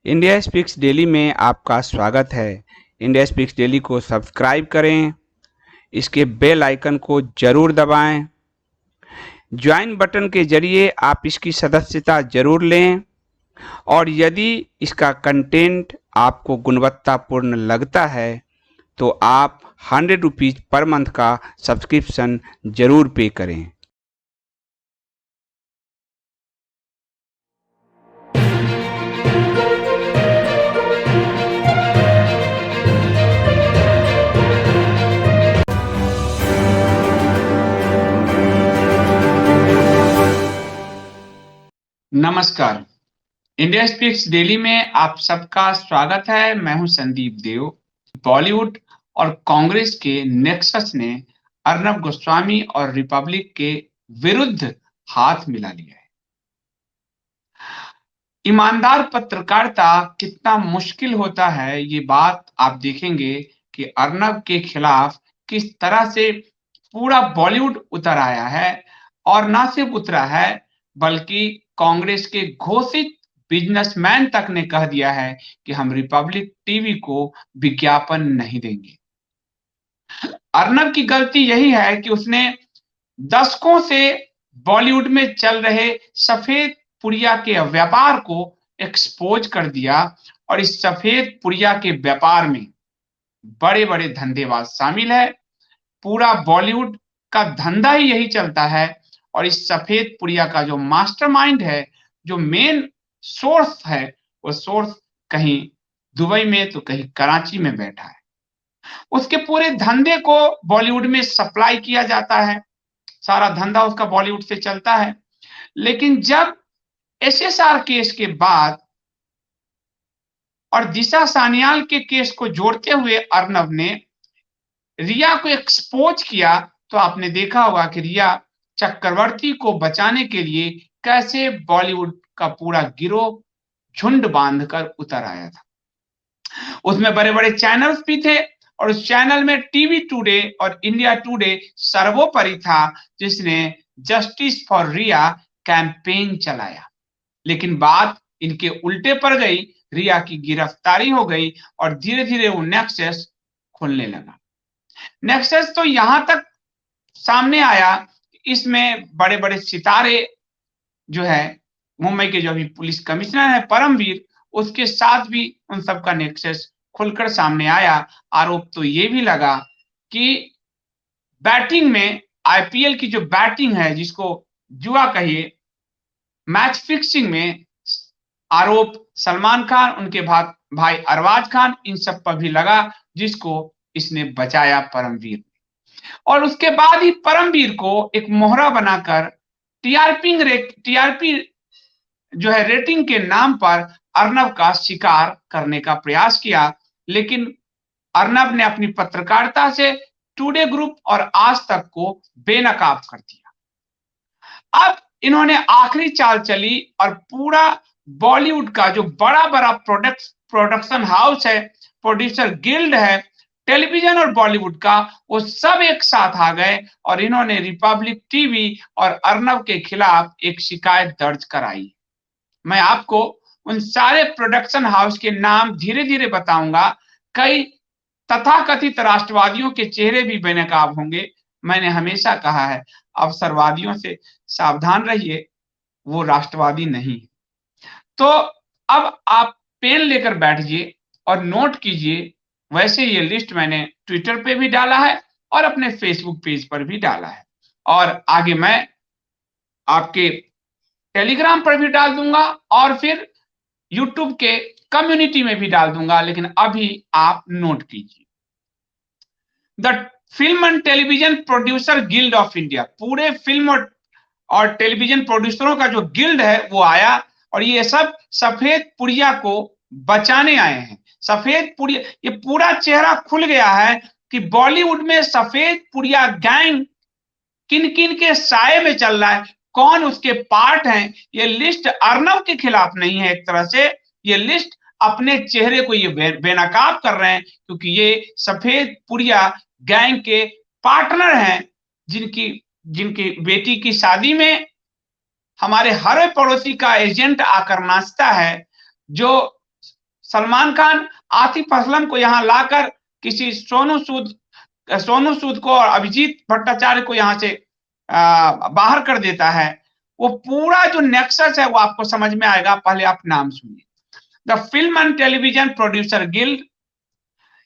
India speaks daily में आपका स्वागत है। इंडिया स्पीक्स डेली को सब्सक्राइब करें, इसके बेल आइकन को जरूर दबाएं। ज्वाइन बटन के जरिए आप इसकी सदस्यता जरूर लें और यदि इसका कंटेंट आपको गुणवत्तापूर्ण लगता है तो आप 100 रुपीज़ पर मंथ का सब्सक्रिप्शन जरूर पे करें। नमस्कार। इंडिया स्पीक्स डेली में आप सबका स्वागत है। मैं हूं संदीप देव। बॉलीवुड और कांग्रेस के नेक्सस ने अर्नब गोस्वामी और रिपब्लिक के विरुद्ध हाथ मिला लिया है। ईमानदार पत्रकारिता कितना मुश्किल होता है, ये बात आप देखेंगे कि अर्नब के खिलाफ किस तरह से पूरा बॉलीवुड उतर आया है और ना सिर्फ उतरा है बल्कि कांग्रेस के घोषित बिजनेसमैन तक ने कह दिया है कि हम रिपब्लिक टीवी को विज्ञापन नहीं देंगे। अर्नब की गलती यही है कि उसने दशकों से बॉलीवुड में चल रहे सफेद पुड़िया के व्यापार को एक्सपोज कर दिया और इस सफेद पुड़िया के व्यापार में बड़े-बड़े धंधेबाज शामिल है। पूरा बॉलीवुड का धंधा ही यही चलता है और इस सफेद पुड़िया का जो मास्टरमाइंड है, जो मेन सोर्स है, वो सोर्स कहीं दुबई में तो कहीं कराची में बैठा है। उसके पूरे धंधे को बॉलीवुड में सप्लाई किया जाता है, सारा धंधा उसका बॉलीवुड से चलता है। लेकिन जब एसएसआर केस के बाद और दिशा सान्याल के केस को जोड़ते हुए अर्नब ने रिया को एक्सपोज किया, तो आपने देखा होगा कि रिया चक्रवर्ती को बचाने के लिए कैसे बॉलीवुड का पूरा गिरोह झुंड बांधकर उतर आया था। उसमें बड़े-बड़े चैनल्स भी थे और उस चैनल में टीवी टुडे और इंडिया टुडे सर्वोपरि था, जिसने जस्टिस फॉर रिया कैंपेन चलाया। लेकिन बात इनके उल्टे पड़ गई, रिया की गिरफ्तारी हो गई और धीरे-धीरे वो नेक्सस खुलने लगा। नेक्सस तो यहां तक सामने आया, इसमें बड़े-बड़े सितारे जो है, मुंबई के जो अभी पुलिस कमिश्नर है परमवीर, उसके साथ भी उन सबका नेक्सस खुलकर सामने आया। आरोप तो ये भी लगा कि बैटिंग में आईपीएल की जो बैटिंग है, जिसको जुआ कहिए, मैच फिक्सिंग में आरोप सलमान खान, उनके भाई अरबाज खान, इन सब पर भी लगा, जिसको इसने बचाया परमवीर। और उसके बाद ही परमवीर को एक मोहरा बनाकर टीआरपी जो है रेटिंग के नाम पर अर्नब का शिकार करने का प्रयास किया। लेकिन अर्नब ने अपनी पत्रकारिता से टुडे ग्रुप और आज तक को बेनकाब कर दिया। अब इन्होंने आखिरी चाल चली और पूरा बॉलीवुड का जो बड़ा-बड़ा प्रोडक्शन हाउस है, प्रोड्यूसर गिल्ड है, टेलीविजन और बॉलीवुड का, वो सब एक साथ आ गए और इन्होंने रिपब्लिक टीवी और अर्नब के खिलाफ एक शिकायत दर्ज कराई। मैं आपको उन सारे प्रोडक्शन हाउस के नाम धीरे-धीरे बताऊंगा। कई तथाकथित राष्ट्रवादियों के चेहरे भी बेनकाब होंगे। मैंने हमेशा कहा है, अवसरवादियों से सावधान रहिए, वो राष्ट्रवादी नहीं। तो अब आप पेन लेकर बैठिए और नोट कीजिए। वैसे ये लिस्ट मैंने ट्विटर पे भी डाला है और अपने फेसबुक पेज पर भी डाला है और आगे मैं आपके टेलीग्राम पर भी डाल दूंगा और फिर यूट्यूब के कम्युनिटी में भी डाल दूंगा। लेकिन अभी आप नोट कीजिए, the film and television producer guild of India, पूरे फिल्म और टेलीविजन प्रोड्यूसरों का जो गिल्ड है वो आया और ये सब सफेद पुड़िया को बचाने आए हैं। सफेद पुड़िया, ये पूरा चेहरा खुल गया है कि बॉलीवुड में सफेद पुड़िया गैंग किन-किन के साए में चल रहा है, कौन उसके पार्ट हैं। ये लिस्ट अर्नब के खिलाफ नहीं है, एक तरह से ये लिस्ट अपने चेहरे को ये बेनकाब कर रहे हैं, क्योंकि ये सफेद पुड़िया गैंग के पार्टनर हैं, जिनकी बेटी की शादी में हमारे हर पड़ोसी का एजेंट आकर नाचता है, जो सलमान खान आतिफ असलम को यहाँ लाकर किसी सोनू सूद को और अभिजीत भट्टाचार्य को यहाँ से बाहर कर देता है। वो पूरा जो नेक्सस है वो आपको समझ में आएगा। पहले आप नाम सुनिए। The film and television producer guild,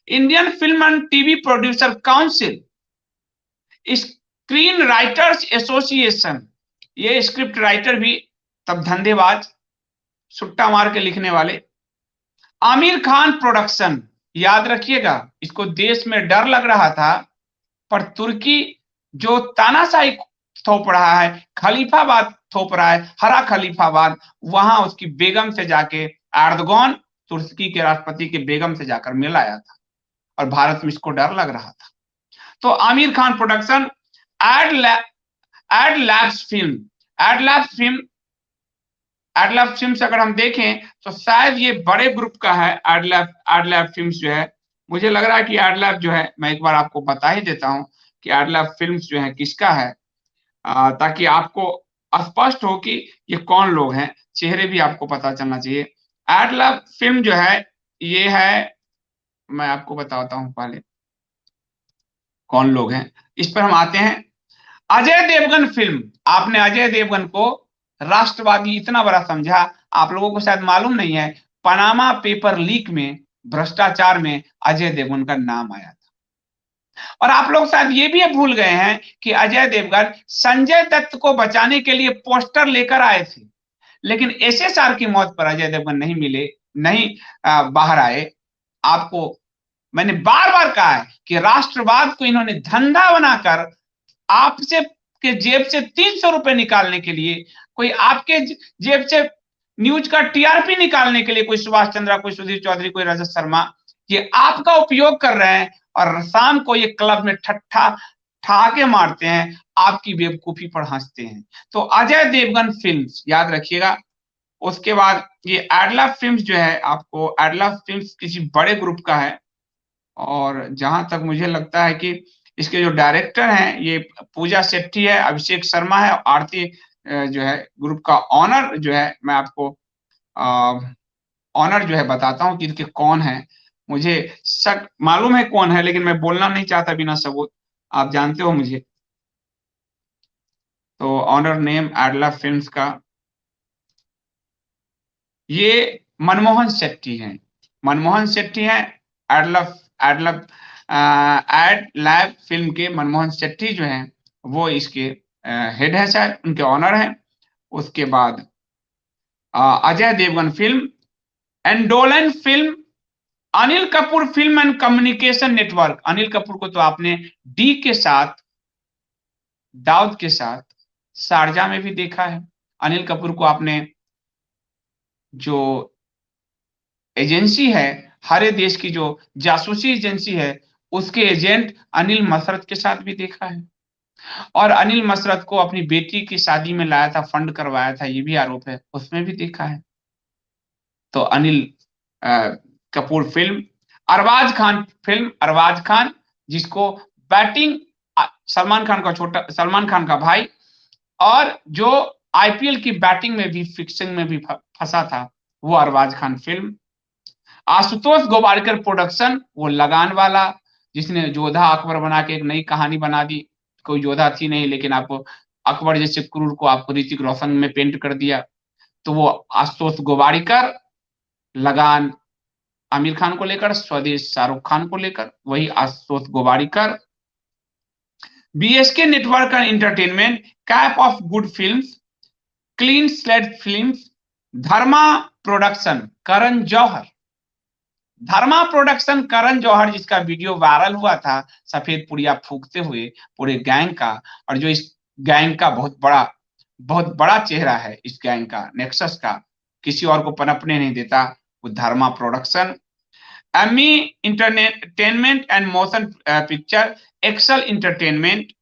Indian film and TV producer council, screen writers association, ये स्क्रिप्ट राइटर भी तब धंधेबाज, सुट्टा मार के लिखने वाले। आमिर खान प्रोडक्शन, याद रखिएगा, इसको देश में डर लग रहा था, पर तुर्की जो तानाशाही थोप रहा है, खलीफाबाद थोप रहा है, हरा खलीफाबाद, वहां उसकी बेगम से जाके एर्दोगान, तुर्की के राष्ट्रपति के बेगम से जाकर मिल आया था, और भारत में इसको डर लग रहा था। तो Aamir Khan production, Adlabs film, Adlab films अगर हम देखें तो शायद ये बड़े ग्रुप का है। एडलैब फिल्म्स जो है, मुझे लग रहा है कि एडलैब जो है, मैं एक बार आपको बता ही देता हूं कि एडलैब फिल्म्स जो है किसका है, ताकि आपको स्पष्ट हो कि ये कौन लोग हैं, चेहरे भी आपको पता चलना चाहिए। एडलैब फिल्म जो है, ये है, मैं आपको बताता हूं पहले कौन लोग हैं, इस पर हम आते हैं। अजय देवगन फिल्म, आपने अजय देवगन को राष्ट्रवादी इतना बड़ा समझा, आप लोगों को शायद मालूम नहीं है, पनामा पेपर लीक में, भ्रष्टाचार में अजय देवगन का नाम आया था। और आप लोग शायद ये भी भूल गए हैं कि अजय देवगन संजय दत्त को बचाने के लिए पोस्टर लेकर आए थे, लेकिन एसएसआर की मौत पर अजय देवगन नहीं बाहर आए। आपको मैंने बार बार कहा है कि राष्ट्रवाद को इन्होंने धंधा बनाकर आपसे के जेब से 300 रुपए निकालने के लिए, कोई आपके जेब से न्यूज का टीआरपी निकालने के लिए, कोई सुभाष चंद्रा, कोई सुधीर चौधरी, कोई रजत शर्मा, ये आपका उपयोग कर रहे हैं, और शाम को ये क्लब में ठहाके मारते हैं, आपकी बेवकूफी पर हंसते हैं। तो अजय देवगन फिल्म्स याद रखिएगा। उसके बाद ये एडलैब फिल्म्स जो है, आपको एडलैब फिल्म्स किसी बड़े ग्रुप का है, और जहां तक मुझे लगता है कि इसके जो डायरेक्टर हैं, ये पूजा शेट्टी है, अभिषेक शर्मा है, आरती जो है ग्रुप का ऑनर जो है, मैं आपको ऑनर जो है बताता हूं कि इनके कौन है। मुझे शक मालूम है कौन है, लेकिन मैं बोलना नहीं चाहता बिना सबूत, आप जानते हो मुझे। तो ऑनर नेम एडला फिल्म्स का ये मनमोहन शेट्टी हैं। मनमोहन शेट्टी हैं एडलफ एड लैब फिल्म के मनमोहन शेट्टी जो हैं, वो इसके हेड है, शायद उनके ऑनर हैं। उसके बाद Ajay Devgn film, Andolan film, Anil Kapoor film and communication network. Anil Kapoor को तो आपने डी के साथ, दाऊद के साथ शारजा में भी देखा है। अनिल कपूर को आपने जो एजेंसी है, हरे देश की जो जासूसी एजेंसी है, उसके एजेंट अनिल मसरत के साथ भी देखा है, और अनिल मसरत को अपनी बेटी की शादी में लाया था, फंड करवाया था, ये भी आरोप है, उसमें भी देखा है। तो अनिल कपूर फिल्म, अरबाज खान फिल्म, अरबाज खान जिसको बैटिंग, सलमान खान का भाई, और जो आईपीएल की बैटिंग में भी, फिक्सिंग में भी फंसा था, वो अरबाज खान फिल्म। आशुतोष गोवारिकर प्रोडक्शन, वो लगान वाला जिसने योद्धा अकबर बना के एक नई कहानी बना दी, कोई योद्धा थी नहीं, लेकिन आपको अकबर जैसे क्रूर को आपको ऋतिक रोशन में पेंट कर दिया। तो वो आशुतोष गोवारिकर, लगान आमिर खान को लेकर, स्वदेश शाहरुख खान को लेकर, वही Ashutosh Gowariker. BSK network and entertainment, cape of good films, clean slate films, Dharma production Karan Johar, Dharma production Karan Johar, जिसका वीडियो वायरल हुआ था सफेद पुड़िया फूकते हुए पूरे गैंग का, और जो इस गैंग का बहुत बड़ा चेहरा है, इस गैंग का, नेक्सस का, किसी और को पनपने नहीं देता, वो Dharma production. Emmay entertainment and motion picture, Excel entertainment,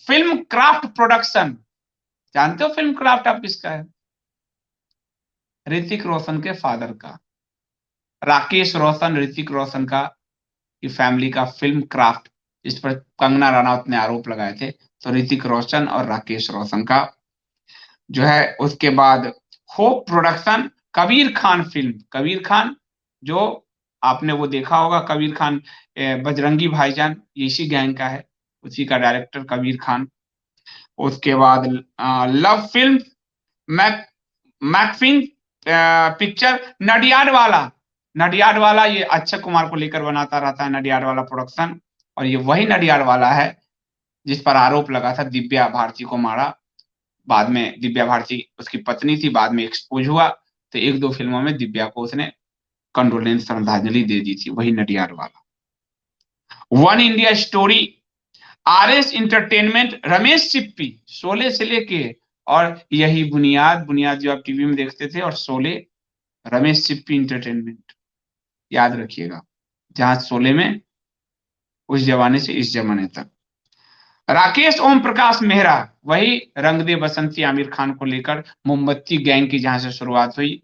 film craft production, जानते हो फिल्म क्राफ्ट आप किसका है? ऋतिक रोशन के फादर का, राकेश रोशन, ऋतिक रोशन का फैमिली का फिल्म क्राफ्ट, जिस पर कंगना रनौत ने आरोप लगाए थे, तो ऋतिक रोशन और राकेश रोशन का जो है। उसके बाद hope production, Kabir Khan film, Kabir Khan जो आपने वो देखा होगा कबीर खान, बजरंगी भाईजान, ये इसी गैंग का है, उसी का डायरेक्टर कबीर खान। उसके बाद love film, Mac MacGuffin picture, Nadiad वाला ये अक्षय कुमार को लेकर बनाता रहता है, नडियाड वाला प्रोडक्शन। और ये वही नडियाड वाला है जिस पर आरोप लगा था दिव्या भारती को मारा। बाद में दिव्या भारती उसकी पत्नी थी, बाद में एक्सपोज हुआ, तो एक दो फिल्मों में दिव्या को उसने कंडोलेंस श्रद्धांजलि दे दी थी, वही नडियाड वाला। One India story, RS entertainment, Ramesh Sippy, Sholay से लेके, और यही बुनियाद, बुनियाद जो आप टीवी में देखते थे, और शोले, रमेश सिप्पी इंटरटेनमेंट, याद रखिएगा, जहां शोले में उस जमाने से इस जमाने तक। राकेश ओम प्रकाश मेहरा, वही रंग दे बसंती आमिर खान को लेकर मोमबत्ती गैंग की जहां से शुरुआत हुई।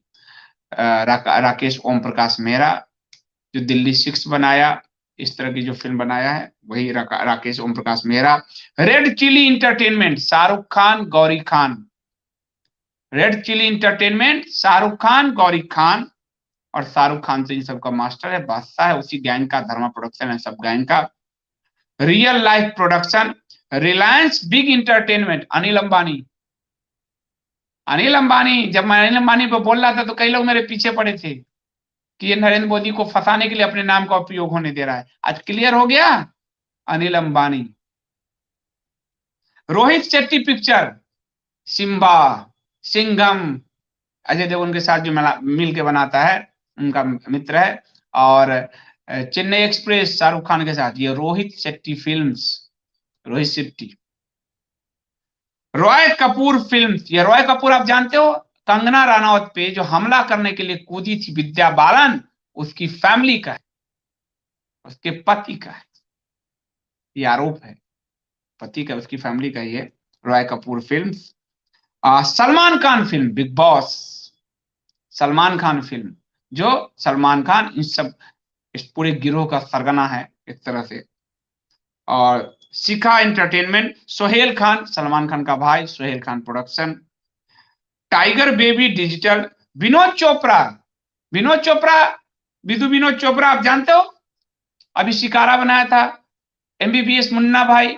राकेश ओम प्रकाश मेहरा जो दिल्ली 6 बनाया, इस तरह की जो फिल्म बनाया है, वही Rakesh Om Prakash Mehra. Red chilli entertainment, Shahrukh Khan, Gauri Khan, red chilli entertainment, Shahrukh Khan, Gauri Khan, और शाहरुख खान तो इन सबका मास्टर है, बादशाह है, उसी गैंग का, धर्मा प्रोडक्शन है सब गैंग का। Real life production, Reliance Big entertainment, Anil Ambani. Anil Ambani, जब मैं अनिल अंबानी पे बोल रहा था तो कई लोग मेरे पीछे पड़े थे कि ये नरेंद्र मोदी को फंसाने के लिए अपने नाम का उपयोग होने दे रहा है। आज क्लियर हो गया, अनिल अंबानी। रोहित शेट्टी पिक्चर, सिम्बा, सिंघम, अजय देवगन के साथ जो मिल के बनाता है, उनका मित्र है। और चेन्नई एक्सप्रेस, शाहरुख खान के साथ, ये रोहित शेट्टी फिल्म्स, रोहित शेट्टी। रॉय कपूर फिल्म, ये रॉय कपूर आप जानते हो, कंगना रनावत पे जो हमला करने के लिए कूदी थी विद्या बालन, उसकी फैमिली का है, उसके पति का है, ये आरोप है, पति का, उसकी फैमिली का ही है। Roy Kapoor film. Salman Khan film big boss, Salman Khan film, जो सलमान खान इन सब, इस पूरे गिरोह का सरगना है एक तरह से। और शिखा एंटरटेनमेंट, सोहेल खान, सलमान खान का भाई, Sohail Khan production. Tiger baby digital, Vinod Chopra, Vinod Chopra, Vidhu Vinod Chopra आप जानते हो, अभी शिकारा बनाया था, एमबीबीएस मुन्ना भाई,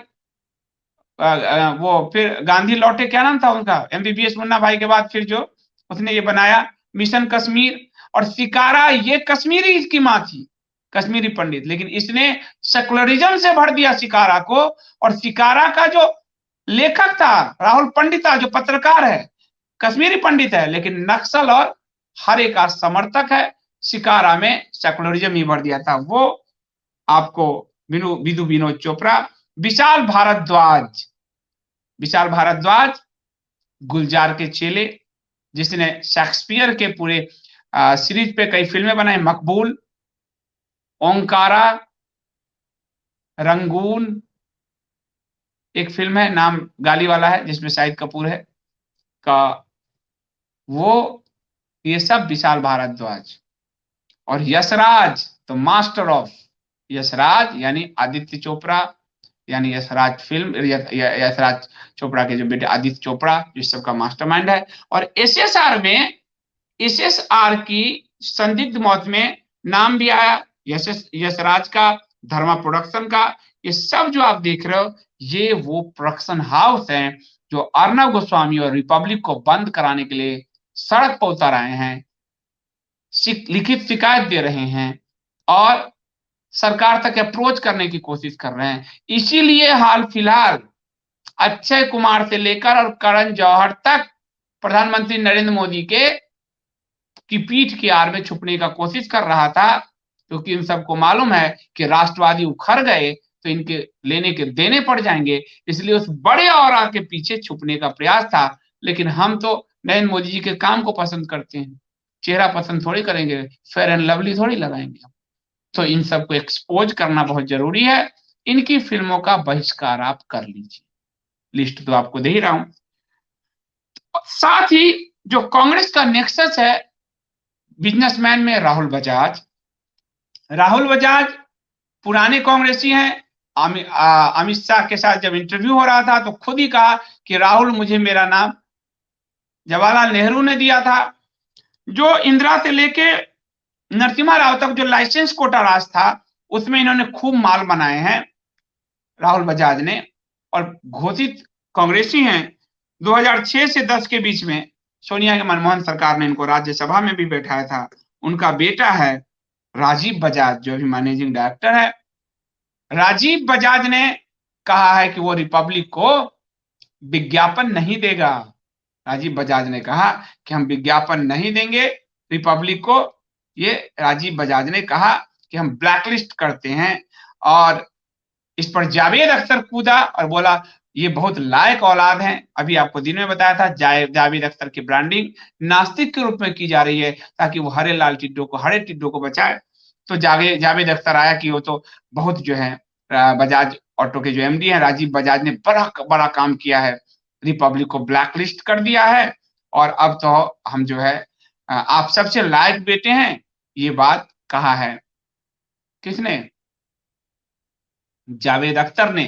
वो फिर गांधी लौटे, क्या नाम था उनका, एमबीबीएस मुन्ना भाई के बाद फिर जो उसने ये बनाया मिशन कश्मीर। और शिकारा, ये कश्मीरी इसकी मां थी, कश्मीरी पंडित, लेकिन इसने सेकुलरिज्म से भर दिया शिकारा को। और शिकारा का जो लेखक था राहुल पंडिता, जो पत्रकार है, कश्मीरी पंडित है, लेकिन नक्सल और हर एक का समर्थक है। शिकारा में सेकुलरिज्म ही भर दिया था वो। आपको विदु विनोद चोपड़ा। विशाल भारद्वाज, विशाल भारद्वाज, गुलजार के चेले, जिसने शेक्सपियर के पूरे सीरीज पे कई फिल्में बनाई, मकबूल, ओंकारा, रंगून, एक फिल्म है नाम गाली वाला है जिसमें शाहिद कपूर है का, वो, ये सब विशाल भारद्वाज। और यशराज, तो मास्टर ऑफ, यशराज यानी आदित्य चोपड़ा, यानी यशराज फिल्म, यशराज चोपड़ा के जो बेटे आदित्य चोपड़ा, जो सबका मास्टरमाइंड है। और एसएसआर में, एसएसआर की संदिग्ध मौत में नाम भी आया यशराज का, धर्मा प्रोडक्शन का। ये सब जो आप देख रहे हो, ये वो प्रोडक्शन हाउस हैं जो अर्नब गोस्वामी और रिपब्लिक को बंद कराने के लिए सड़क पर उतर आए हैं, लिखित शिकायत दे रहे हैं, और सरकार तक अप्रोच करने की कोशिश कर रहे हैं। इसीलिए हाल फिलहाल अक्षय कुमार से लेकर और करण जौहर तक प्रधानमंत्री नरेंद्र मोदी के की पीठ की आड़ में छुपने का कोशिश कर रहा था, क्योंकि इन सबको मालूम है कि राष्ट्रवादी उखड़ गए तो इनके लेने के देने पड़ जाएंगे, इसलिए उस बड़े औरा के पीछे छुपने का प्रयास था। लेकिन हम तो नरेंद्र मोदी जी के काम को पसंद करते हैं, चेहरा पसंद थोड़ी करेंगे, फेयर एंड लवली थोड़ी लगाएंगे। तो इन सबको एक्सपोज करना बहुत जरूरी है। इनकी फिल्मों का बहिष्कार आप कर लीजिए, लिस्ट तो आपको दे ही रहा हूं। साथ ही जो कांग्रेस का नेक्सस है बिजनेसमैन में, राहुल बजाज, राहुल बजाज पुराने कांग्रेसी हैं। अमित शाह के साथ जब इंटरव्यू हो रहा था तो खुद ही कहा कि राहुल, मुझे मेरा नाम जवाहरलाल नेहरू ने दिया था। जो इंदिरा से लेके नरसिम्हा राव तक जो लाइसेंस कोटा राज था उसमें इन्होंने खूब माल बनाए हैं राहुल बजाज ने, और घोषित कांग्रेसी हैं। 2006 से 10 के बीच में सोनिया के मनमोहन सरकार ने इनको राज्यसभा में भी बैठाया था। उनका बेटा है राजीव बजाज जो अभी मैनेजिंग डायरेक्टर है। राजीव बजाज ने कहा है कि वो रिपब्लिक को विज्ञापन नहीं देगा। राजीव बजाज ने कहा कि हम विज्ञापन नहीं देंगे रिपब्लिक को। ये राजीव बजाज ने कहा कि हम ब्लैकलिस्ट करते हैं, और इस पर जावेद अख्तर कूदा और बोला ये बहुत लायक औलाद हैं। अभी आपको दिन में बताया था जावेद अख्तर की ब्रांडिंग नास्तिक के रूप में की जा रही है ताकि वो हरे टिड्डों को बचाए। तो जावेद अख्तर आया कि वो तो बहुत जो है बजाज ऑटो के जो एमडी हैं राजीव बजाज ने बड़ा बड़ा काम किया है, रिपब्लिक को ब्लैकलिस्ट कर दिया है, और अब तो हम जो है आप सबसे लायक बेटे हैं। ये बात कहा है किसने? जावेद अख्तर ने।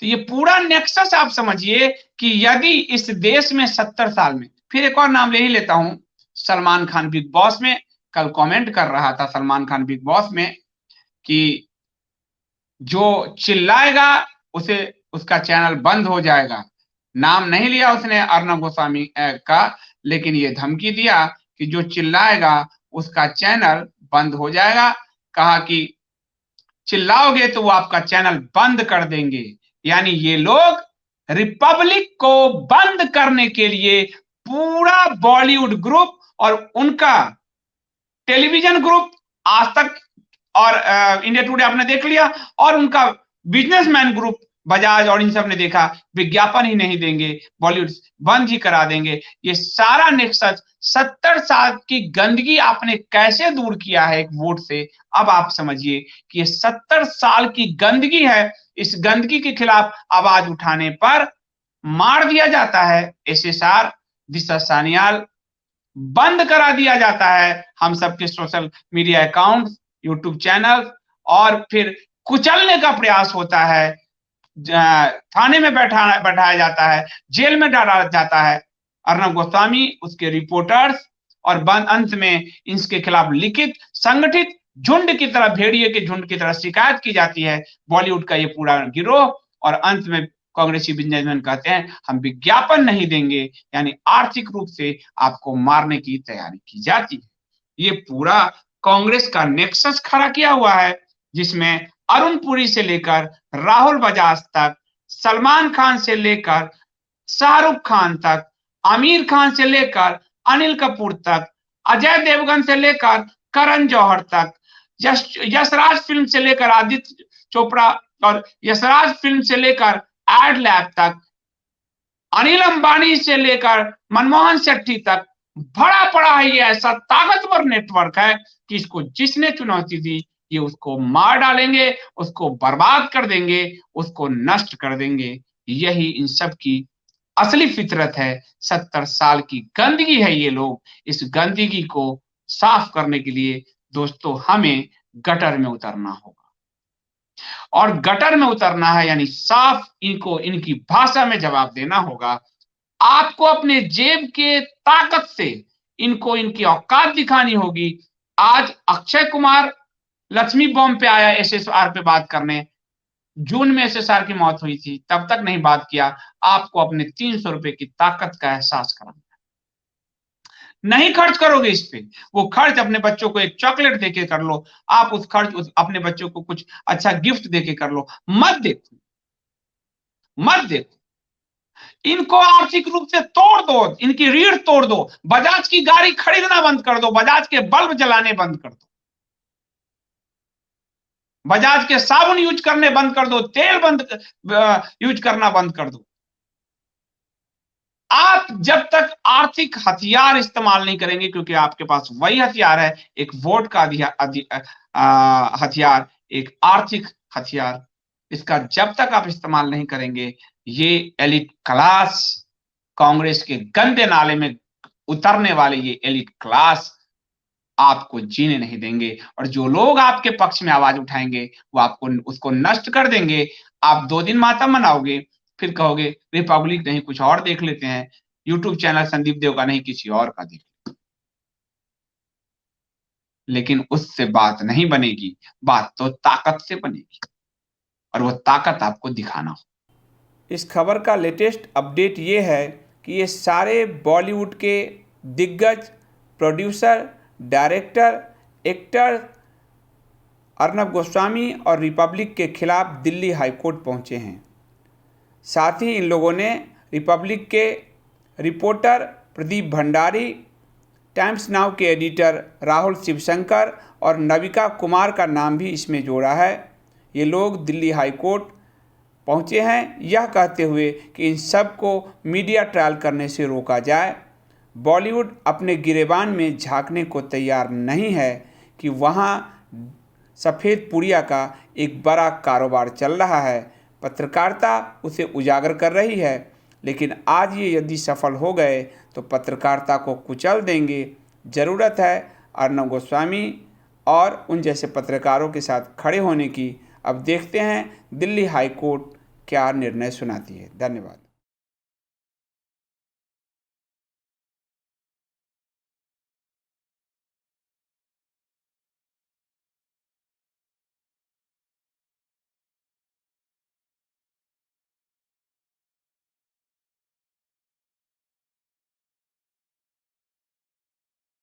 तो ये पूरा नेक्सस आप समझिए कि यदि इस देश में 70 साल में, फिर एक और नाम ले ही लेता हूं, सलमान खान बिग बॉस में कल कमेंट कर रहा था सलमान खान बिग बॉस में कि जो चिल्लाएगा उसे उसका चैनल बंद हो जाएगा। नाम नहीं लिया उसने अर्नब गोस्वामी का, लेकिन ये धमकी दिया कि जो चिल्लाएगा उसका चैनल बंद हो जाएगा। कहा कि चिल्लाओगे तो वो आपका चैनल बंद कर देंगे। यानी ये लोग रिपब्लिक को बंद करने के लिए पूरा बॉलीवुड ग्रुप और उनका टेलीविजन ग्रुप आज तक और इंडिया टुडे आपने देख लिया, और उनका बिजनेसमैन ग्रुप बजाज और इन सब ने देखा विज्ञापन ही नहीं देंगे, बॉलीवुड बंद ही करा देंगे। ये सारा नेक्सस 70 साल की गंदगी आपने कैसे दूर किया है एक वोट से। अब आप समझिए कि ये 70 साल की गंदगी है। इस गंदगी के खिलाफ आवाज उठाने पर मार दिया जाता है एसएसआर, दिशा सान्याल, बंद करा दिया जाता है हम सबके social media account, YouTube channel, और फिर कुचलने का प्रयास होता है, थाने में बैठाया जाता है, जेल में डाला जाता है अर्नब गोस्वामी, उसके रिपोर्टर्स, और अंत में इसके खिलाफ लिखित संगठित झुंड की तरह, भेड़िए के झुंड की तरह शिकायत की जाती है बॉलीवुड का ये पूरा गिरोह, और अंत में कांग्रेसी बिजनेसमैन कहते हैं हम विज्ञापन नहीं देंगे, यानी आर्थिक रूप से आपको मारने की तैयारी की जाती है। ये पूरा कांग्रेस का नेक्सस खड़ा किया हुआ है जिसमें अरुण पुरी से लेकर राहुल बजाज तक, सलमान खान से लेकर शाहरुख खान तक, आमिर खान से लेकर अनिल कपूर तक, अजय देवगन से लेकर करण जौहर तक, यशराज फिल्म से लेकर आदित्य चोपड़ा और यशराज फिल्म से लेकर एड लैब तक, अनिल अंबानी से लेकर मनमोहन सेठी तक, बड़ा पड़ा है ये ऐसा ताकतवर नेटवर्क है कि इसको जिसने चुनौती दी ये उसको मार डालेंगे, उसको बर्बाद कर देंगे, उसको नष्ट कर देंगे। यही इन सब की असली फितरत है। 70 साल की गंदगी है ये लोग। इस गंदगी को साफ करने के लिए दोस्तों हमें गटर में उतरना होगा, और गटर में उतरना है यानी साफ इनको इनकी भाषा में जवाब देना होगा। आपको अपने जेब के ताकत से इनको इनकी औकात दिखानी होगी। आज अक्षय कुमार लक्ष्मी बॉम्ब पे आया एसएसआर पे बात करने, जून में एसएसआर की मौत हुई थी, तब तक नहीं बात किया। आपको अपने 300 रुपए की ताकत का एहसास कराना, नहीं खर्च करोगे इस पे, वो खर्च अपने बच्चों को एक चॉकलेट देके कर लो, आप अपने बच्चों को कुछ अच्छा गिफ्ट देके कर लो। मत देखो, मत देखो, इनको आर्थिक रूप से तोड़ दो, इनकी रीढ़ तोड़ दो, बजाज की गाड़ी खरीदना बंद कर दो, बजाज के बल्ब जलाने बंद कर दो, बजाज के साबुन यूज करने बंद कर दो, तेल बंद यूज करना बंद कर दो। आप जब तक आर्थिक हथियार इस्तेमाल नहीं करेंगे, क्योंकि आपके पास वही हथियार है, एक वोट का हथियार, एक आर्थिक हथियार, इसका जब तक आप इस्तेमाल नहीं करेंगे, ये एलिट क्लास, कांग्रेस के गंदे नाले में उतरने वाले ये एलिट क्लास आपको जीने नहीं देंगे। और जो लोग आपके पक्ष में आवाज उठाएंगे वो आपको उसको नष्ट कर देंगे। आप 2 दिन मातम मनाओगे, फिर कहोगे रिपब्लिक नहीं कुछ और देख लेते हैं, यूट्यूब चैनल संदीप देव का नहीं किसी और का देख। लेकिन उससे बात नहीं बनेगी, बात तो ताकत से बनेगी और वो ताकत आपको दिखाना हो। इस खबर का लेटेस्ट अपडेट ये है कि ये सारे बॉलीवुड के दिग्गज producer, director, actor Arnab Goswami और रिपब्लिक के खिलाफ दिल्ली हाईकोर्ट पहुंचे हैं। साथ ही इन लोगों ने रिपब्लिक के reporter Pradeep Bhandari, times now के एडिटर राहुल शिवशंकर और नविका कुमार का नाम भी इसमें जोड़ा है। ये लोग दिल्ली हाईकोर्ट पहुंचे हैं यह कहते हुए कि इन सब को मीडिया ट्रायल करने से रोका जाए। बॉलीवुड अपने गिरेबान में झांकने को तैयार नहीं है कि वहां सफ़ेद पुड़िया का एक बड़ा कारोबार चल रहा है। पत्रकारिता उसे उजागर कर रही है, लेकिन आज ये यदि सफल हो गए तो पत्रकारिता को कुचल देंगे। ज़रूरत है अर्नब गोस्वामी और उन जैसे पत्रकारों के साथ खड़े होने की। अब देखते हैं दिल्ली हाई कोर्ट क्या निर्णय सुनाती है। धन्यवाद।